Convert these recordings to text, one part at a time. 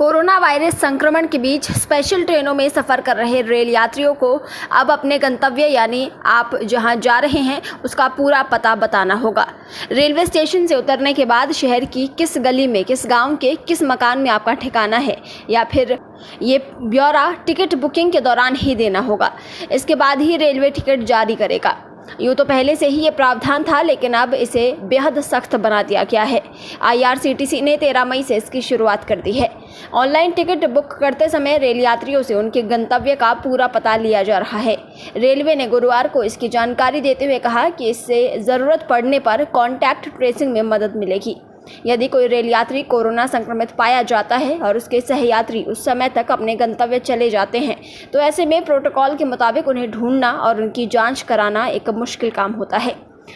Corona virus संक्रमण के बीच special ट्रेनों में सफ़र कर रहे रेल यात्रियों को अब अपने गंतव्य यानी आप जहां जा रहे हैं उसका पूरा पता बताना होगा। रेलवे स्टेशन से उतरने के बाद शहर की किस गली में, किस गांव के किस मकान में आपका ठिकाना है या फिर ये ब्यौरा टिकट बुकिंग के दौरान ही देना होगा। इसके बाद ही रेलवे टिकट जारी करेगा। यूँ तो पहले से ही ये प्रावधान था, लेकिन अब इसे बेहद सख्त बना दिया गया है। IRCTC ने 13 मई से इसकी शुरुआत कर दी है। ऑनलाइन टिकट बुक करते समय रेल यात्रियों से उनके गंतव्य का पूरा पता लिया जा रहा है। रेलवे ने गुरुवार को इसकी जानकारी देते हुए कहा कि इससे ज़रूरत पड़ने पर कॉन्टैक्ट ट्रेसिंग में मदद मिलेगी। यदि कोई रेल यात्री कोरोना संक्रमित पाया जाता है और उसके सहयात्री उस समय तक अपने गंतव्य चले जाते हैं, तो ऐसे में प्रोटोकॉल के मुताबिक उन्हें ढूंढना और उनकी जांच कराना एक मुश्किल काम होता है।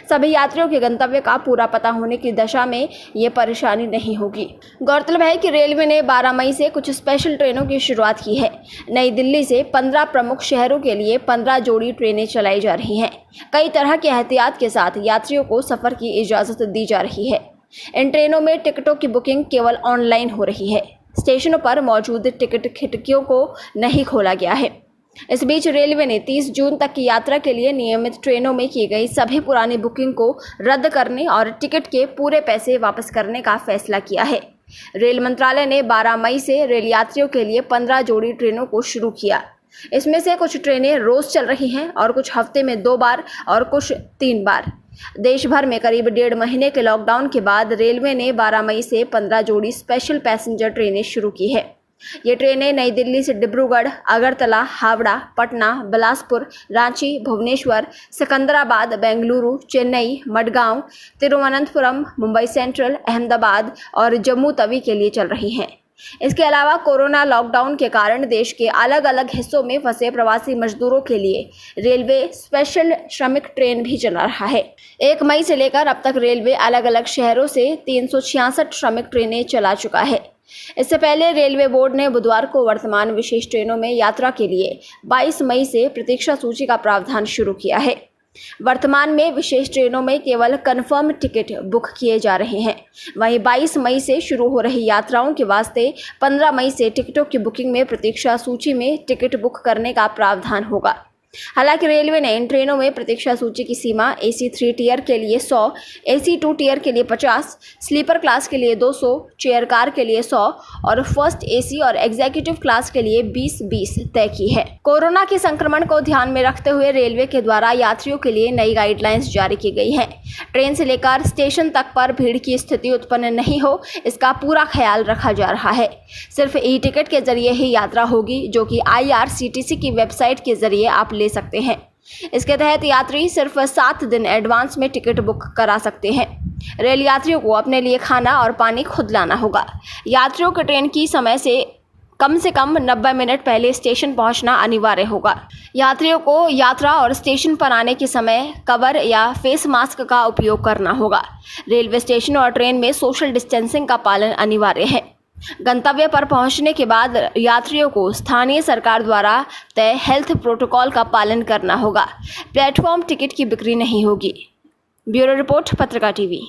सभी यात्रियों के गंतव्य का पूरा पता होने की दशा में ये परेशानी नहीं होगी। गौरतलब है कि रेलवे ने 12 मई से कुछ स्पेशल ट्रेनों की शुरुआत की है। नई दिल्ली से 15 प्रमुख शहरों के लिए 15 जोड़ी ट्रेनें चलाई जा रही हैं। कई तरह के एहतियात के साथ यात्रियों को सफ़र की इजाज़त दी जा रही है। इन ट्रेनों में टिकटों की बुकिंग केवल ऑनलाइन हो रही है। स्टेशनों पर मौजूद टिकट खिड़कियों को नहीं खोला गया है। इस बीच रेलवे ने 30 जून तक की यात्रा के लिए नियमित ट्रेनों में की गई सभी पुरानी बुकिंग को रद्द करने और टिकट के पूरे पैसे वापस करने का फैसला किया है। रेल मंत्रालय ने 12 मई से रेल यात्रियों के लिए 15 जोड़ी ट्रेनों को शुरू किया। इसमें से कुछ ट्रेनें रोज़ चल रही हैं और कुछ हफ्ते में 2 बार और कुछ 3 बार। देश भर में करीब 1.5 महीने के लॉकडाउन के बाद रेलवे ने 12 मई से 15 जोड़ी स्पेशल पैसेंजर ट्रेनें शुरू की है। ये ट्रेनें नई दिल्ली से डिब्रूगढ़, अगरतला, हावड़ा, पटना, बिलासपुर, रांची, भुवनेश्वर, सिकंदराबाद, बेंगलुरु, चेन्नई, मडगांव, तिरुवनंतपुरम, मुंबई सेंट्रल, अहमदाबाद और जम्मू तवी के लिए चल रही हैं। इसके अलावा कोरोना लॉकडाउन के कारण देश के अलग अलग हिस्सों में फंसे प्रवासी मजदूरों के लिए रेलवे स्पेशल श्रमिक ट्रेन भी चला रहा है। 1 मई से लेकर अब तक रेलवे अलग अलग शहरों से 366 श्रमिक ट्रेनें चला चुका है। इससे पहले रेलवे बोर्ड ने बुधवार को वर्तमान विशेष ट्रेनों में यात्रा के लिए 22 मई से प्रतीक्षा सूची का प्रावधान शुरू किया है। वर्तमान में विशेष ट्रेनों में केवल कंफर्म टिकट बुक किए जा रहे हैं। वहीं 22 मई से शुरू हो रही यात्राओं के वास्ते 15 मई से टिकटों की बुकिंग में प्रतीक्षा सूची में टिकट बुक करने का प्रावधान होगा। हालांकि रेलवे ने इन ट्रेनों में प्रतीक्षा सूची की सीमा AC 3 टियर के लिए 100, AC 2 टियर के लिए 50, स्लीपर क्लास के लिए 200, चेयर कार के लिए 100 और फर्स्ट AC और एग्जीक्यूटिव क्लास के लिए 20-20 तय की है। कोरोना के संक्रमण को ध्यान में रखते हुए रेलवे के द्वारा यात्रियों के लिए नई गाइडलाइंस जारी की गई हैं। ट्रेन से लेकर स्टेशन तक पर भीड़ की स्थिति उत्पन्न नहीं हो, इसका पूरा ख्याल रखा जा रहा है। सिर्फ ई-टिकट के जरिए ही यात्रा होगी, जो कि IRCTC की वेबसाइट के जरिए आप ले सकते हैं। इसके तहत यात्री सिर्फ 7 दिन एडवांस में टिकट बुक करा सकते हैं। रेल यात्रियों को अपने लिए खाना और पानी खुद लाना होगा। यात्रियों को ट्रेन की समय से कम 90 मिनट पहले स्टेशन पहुंचना अनिवार्य होगा। यात्रियों को यात्रा और स्टेशन पर आने के समय कवर या फेस मास्क का उपयोग करना होगा। रेलवे स्टेशन और ट्रेन में सोशल डिस्टेंसिंग का पालन अनिवार्य है। गंतव्य पर पहुंचने के बाद यात्रियों को स्थानीय सरकार द्वारा तय हेल्थ प्रोटोकॉल का पालन करना होगा। प्लेटफॉर्म टिकट की बिक्री नहीं होगी। ब्यूरो रिपोर्ट, पत्रिका टीवी।